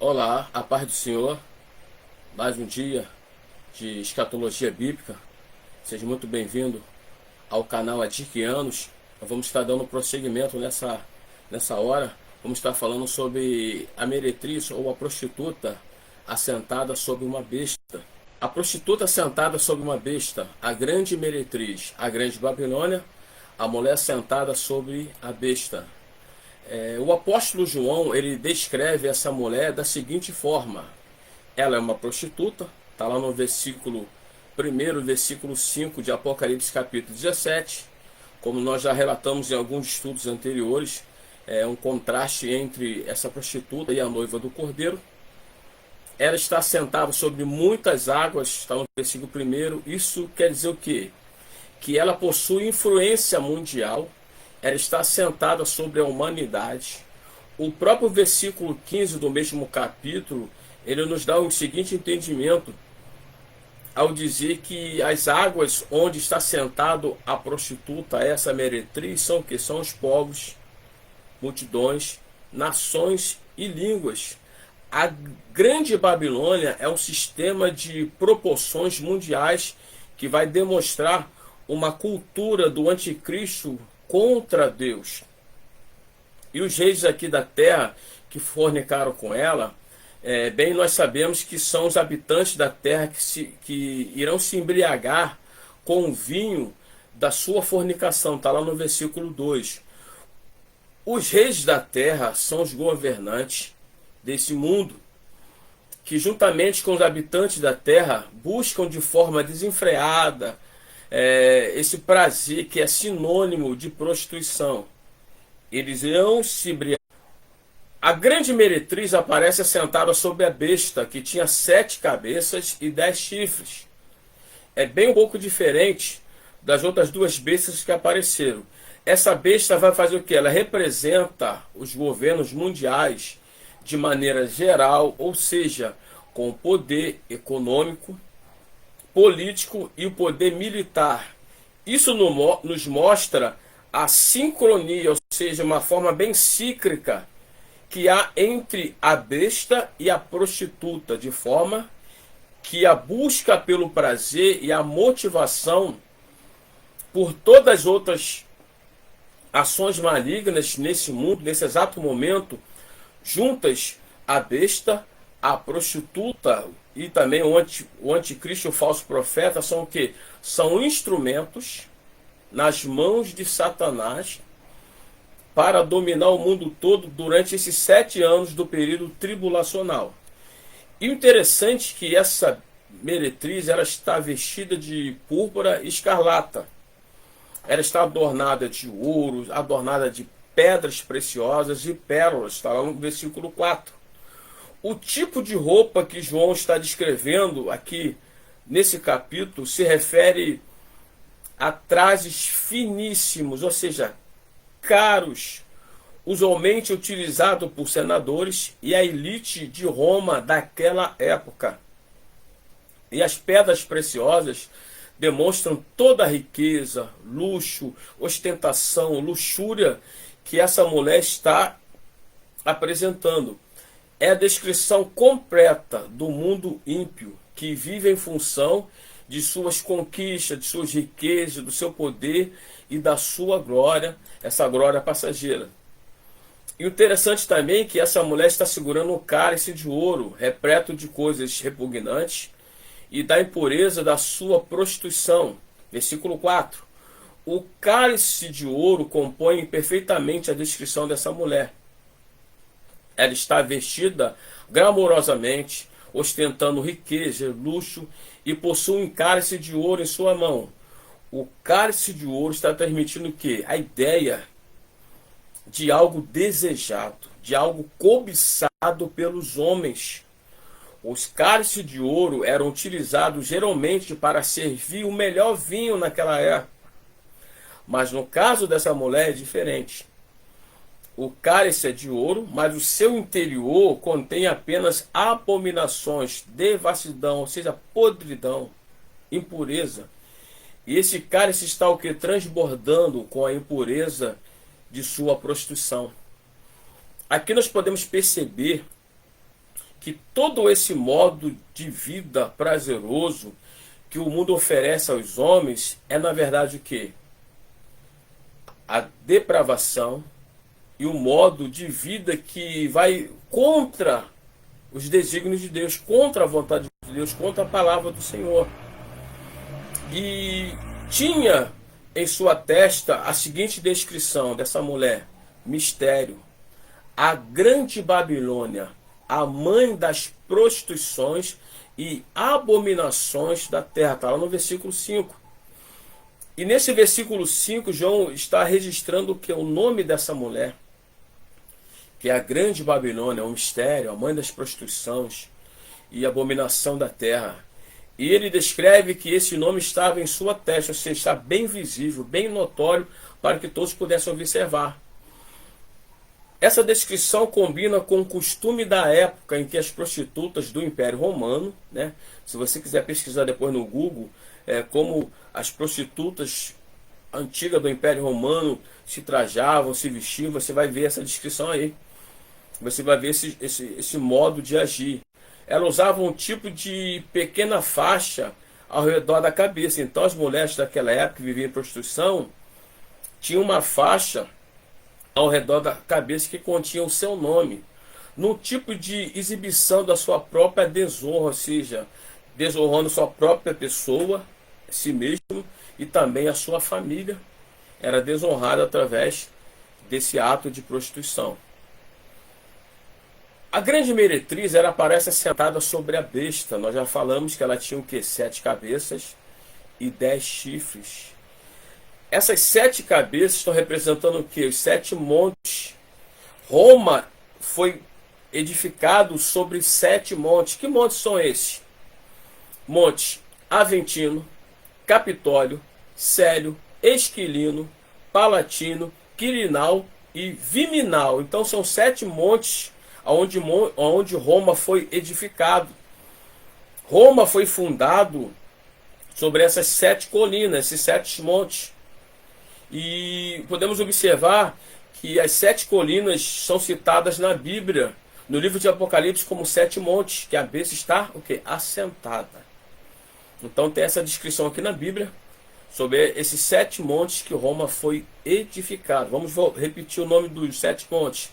Olá, a paz do Senhor, mais um dia de escatologia bíblica. Seja muito bem-vindo ao canal Adiquianos. Nós vamos estar dando prosseguimento nessa hora. Vamos estar falando sobre a meretriz ou a prostituta assentada sobre uma besta. A prostituta sentada sobre uma besta, a grande meretriz, a grande Babilônia, a mulher sentada sobre a besta. O apóstolo João, ele descreve essa mulher da seguinte forma: ela é uma prostituta, está lá no versículo 1, versículo 5 de Apocalipse capítulo 17, como nós já relatamos em alguns estudos anteriores, é um contraste entre essa prostituta e a noiva do Cordeiro. Ela está sentada sobre muitas águas, está no versículo 1. Isso quer dizer o quê? Que ela possui influência mundial, ela está sentada sobre a humanidade. O próprio versículo 15 do mesmo capítulo, ele nos dá o seguinte entendimento, ao dizer que as águas onde está sentado a prostituta, essa meretriz, são o que? São os povos, multidões, nações e línguas. A grande Babilônia é um sistema de proporções mundiais que vai demonstrar uma cultura do anticristo contra Deus. E os reis aqui da terra que fornicaram com ela, bem nós sabemos que são os habitantes da terra que irão se embriagar com o vinho da sua fornicação. Está lá no versículo 2. Os reis da terra são os governantes desse mundo, que juntamente com os habitantes da terra buscam de forma desenfreada esse prazer que é sinônimo de prostituição. Eles irão se embriagar. A grande meretriz aparece assentada sobre a besta, que tinha 7 cabeças e 10 chifres. É bem um pouco diferente das outras duas bestas que apareceram. Essa besta vai fazer o que? Ela representa os governos mundiais de maneira geral, ou seja, com poder econômico, político e o poder militar. Isso nos mostra a sincronia, ou seja, uma forma bem cíclica que há entre a besta e a prostituta, de forma que a busca pelo prazer e a motivação por todas as outras ações malignas nesse mundo, nesse exato momento, juntas a besta, a prostituta e também o anticristo e o falso profeta são o que? São instrumentos nas mãos de Satanás para dominar o mundo todo durante esses 7 anos do período tribulacional. E o interessante é que essa meretriz ela está vestida de púrpura escarlata. Ela está adornada de ouro, adornada de pedras preciosas e pérolas. Está lá no versículo 4. O tipo de roupa que João está descrevendo aqui nesse capítulo se refere a trajes finíssimos, ou seja, caros, usualmente utilizado por senadores e a elite de Roma daquela época. E as pedras preciosas demonstram toda a riqueza, luxo, ostentação, luxúria que essa mulher está apresentando. É a descrição completa do mundo ímpio, que vive em função de suas conquistas, de suas riquezas, do seu poder e da sua glória, essa glória passageira. E o interessante também é que essa mulher está segurando um cálice de ouro, repleto de coisas repugnantes, e da impureza da sua prostituição. Versículo 4. O cálice de ouro compõe perfeitamente a descrição dessa mulher. Ela está vestida glamorosamente, ostentando riqueza, luxo, e possui um cálice de ouro em sua mão. O cálice de ouro está transmitindo o quê? A ideia de algo desejado, de algo cobiçado pelos homens. Os cálices de ouro eram utilizados geralmente para servir o melhor vinho naquela época. Mas no caso dessa mulher é diferente. O cálice é de ouro, mas o seu interior contém apenas abominações, devassidão, ou seja, podridão, impureza. E esse cálice está o que? Transbordando com a impureza de sua prostituição. Aqui nós podemos perceber que todo esse modo de vida prazeroso que o mundo oferece aos homens é, na verdade, o quê? A depravação e o modo de vida que vai contra os desígnios de Deus, contra a vontade de Deus, contra a palavra do Senhor. E tinha em sua testa a seguinte descrição dessa mulher: mistério, a grande Babilônia, a mãe das prostituições e abominações da terra. Está lá no versículo 5. E nesse versículo 5, João está registrando que o nome dessa mulher, que é a grande Babilônia, o mistério, a mãe das prostituições e abominação da terra. E ele descreve que esse nome estava em sua testa, ou seja, está bem visível, bem notório, para que todos pudessem observar. Essa descrição combina com o costume da época em que as prostitutas do Império Romano, né, se você quiser pesquisar depois no Google, como as prostitutas antigas do Império Romano se trajavam, se vestiam, você vai ver essa descrição aí. Você vai ver esse modo de agir. Ela usava um tipo de pequena faixa ao redor da cabeça. Então as mulheres daquela época que viviam em prostituição tinham uma faixa ao redor da cabeça que continha o seu nome, num tipo de exibição da sua própria desonra, ou seja, desonrando sua própria pessoa, si mesmo, e também a sua família era desonrada através desse ato de prostituição. A grande meretriz, ela aparece sentada sobre a besta. Nós já falamos que ela tinha o quê? 7 cabeças e 10 chifres. Essas 7 cabeças estão representando o quê? Os 7 montes. Roma foi edificado sobre 7 montes. Que montes são esses? Monte Aventino, Capitólio, Célio, Esquilino, Palatino, Quirinal e Viminal. Então são 7 montes onde Roma foi edificado. Roma foi fundado sobre essas 7 colinas, esses 7 montes. E podemos observar que as 7 colinas são citadas na Bíblia, no livro de Apocalipse, como 7 montes, que a besta está o quê? Assentada. Então tem essa descrição aqui na Bíblia sobre esses 7 montes que Roma foi edificado. Vamos repetir o nome dos 7 montes: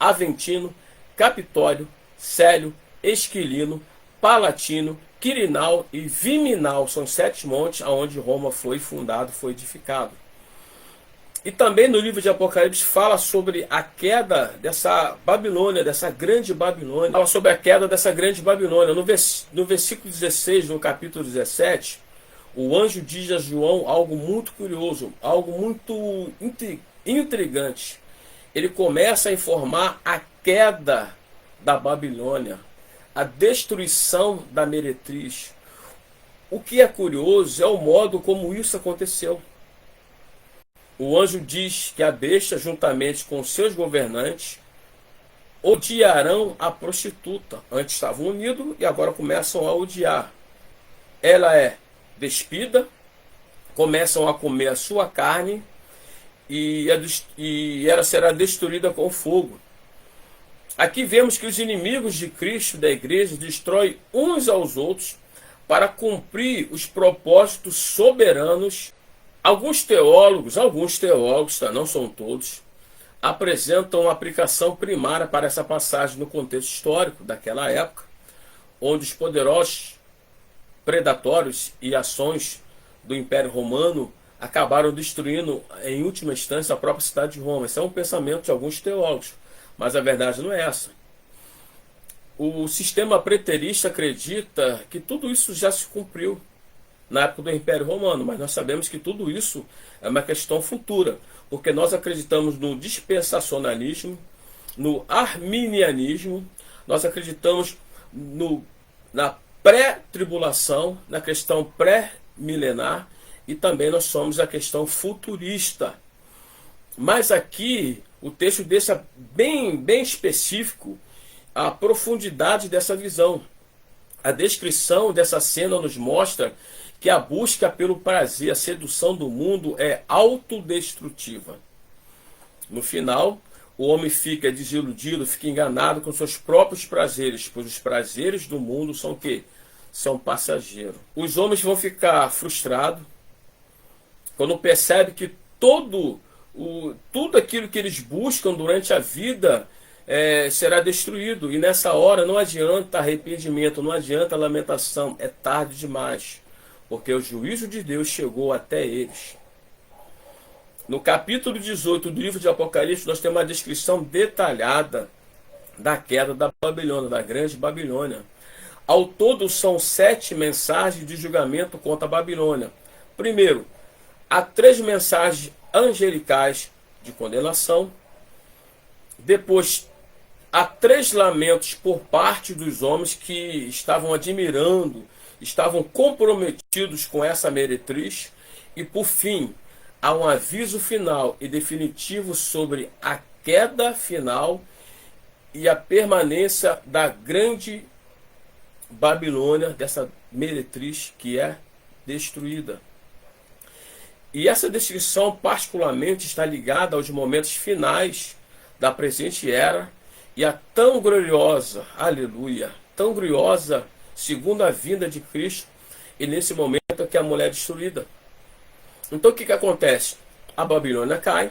Aventino, Capitólio, Célio, Esquilino, Palatino, Quirinal e Viminal. São 7 montes onde Roma foi fundado, foi edificado. E também no livro de Apocalipse fala sobre a queda dessa Babilônia, dessa grande Babilônia. Fala sobre a queda dessa grande Babilônia. No versículo 16, no capítulo 17, o anjo diz a João algo muito curioso, algo muito intrigante. Ele começa a informar a queda da Babilônia, a destruição da meretriz. O que é curioso é o modo como isso aconteceu. O anjo diz que a besta, juntamente com seus governantes, odiarão a prostituta. Antes estavam unidos e agora começam a odiar. Ela é despida, começam a comer a sua carne e ela será destruída com fogo. Aqui vemos que os inimigos de Cristo, da igreja, destroem uns aos outros para cumprir os propósitos soberanos. Alguns teólogos, tá? Não são todos, apresentam uma aplicação primária para essa passagem no contexto histórico daquela época, onde os poderosos predatórios e ações do Império Romano acabaram destruindo, em última instância, a própria cidade de Roma. Esse é um pensamento de alguns teólogos, mas a verdade não é essa. O sistema preterista acredita que tudo isso já se cumpriu na época do Império Romano, mas nós sabemos que tudo isso é uma questão futura, porque nós acreditamos no dispensacionalismo, no arminianismo, nós acreditamos na pré-tribulação, na questão pré-milenar, e também nós somos a questão futurista. Mas aqui o texto deixa bem específico a profundidade dessa visão. A descrição dessa cena nos mostra que a busca pelo prazer, a sedução do mundo é autodestrutiva. No final, o homem fica desiludido, fica enganado com seus próprios prazeres, pois os prazeres do mundo são o quê? São passageiros. Os homens vão ficar frustrados quando percebem que tudo aquilo que eles buscam durante a vida será destruído. E nessa hora não adianta arrependimento, não adianta lamentação, é tarde demais, porque o juízo de Deus chegou até eles. No capítulo 18 do livro de Apocalipse, nós temos uma descrição detalhada da queda da Babilônia, da grande Babilônia. Ao todo são 7 mensagens de julgamento contra a Babilônia. Primeiro, há 3 mensagens angelicais de condenação. Depois, há 3 lamentos por parte dos homens que estavam admirando, estavam comprometidos com essa meretriz. E por fim, há um aviso final e definitivo sobre a queda final e a permanência da grande Babilônia, dessa meretriz que é destruída. E essa descrição particularmente está ligada aos momentos finais da presente era e a tão gloriosa, aleluia, tão gloriosa segunda vinda de Cristo, e nesse momento é que a mulher é destruída. Então o que acontece? A Babilônia cai,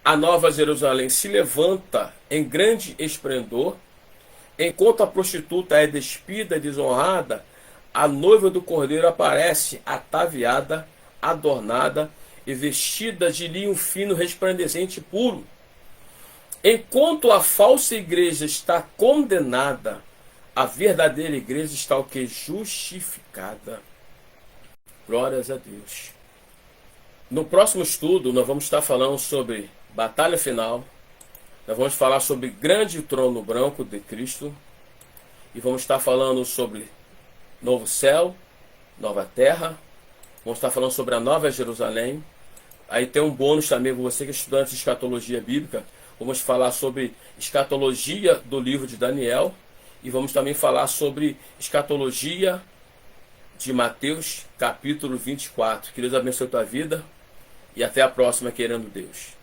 a Nova Jerusalém se levanta em grande esplendor, enquanto a prostituta é despida, desonrada, a noiva do Cordeiro aparece ataviada, adornada e vestida de linho fino, resplandecente e puro. Enquanto a falsa igreja está condenada, a verdadeira igreja está o que? Justificada. Glórias a Deus. No próximo estudo, nós vamos estar falando sobre batalha final. Nós vamos falar sobre grande trono branco de Cristo. E vamos estar falando sobre novo céu, nova terra. Vamos estar falando sobre a Nova Jerusalém. Aí tem um bônus também para você que é estudante de escatologia bíblica. Vamos falar sobre escatologia do livro de Daniel. E vamos também falar sobre escatologia de Mateus, capítulo 24. Que Deus abençoe a tua vida. E até a próxima, querendo Deus.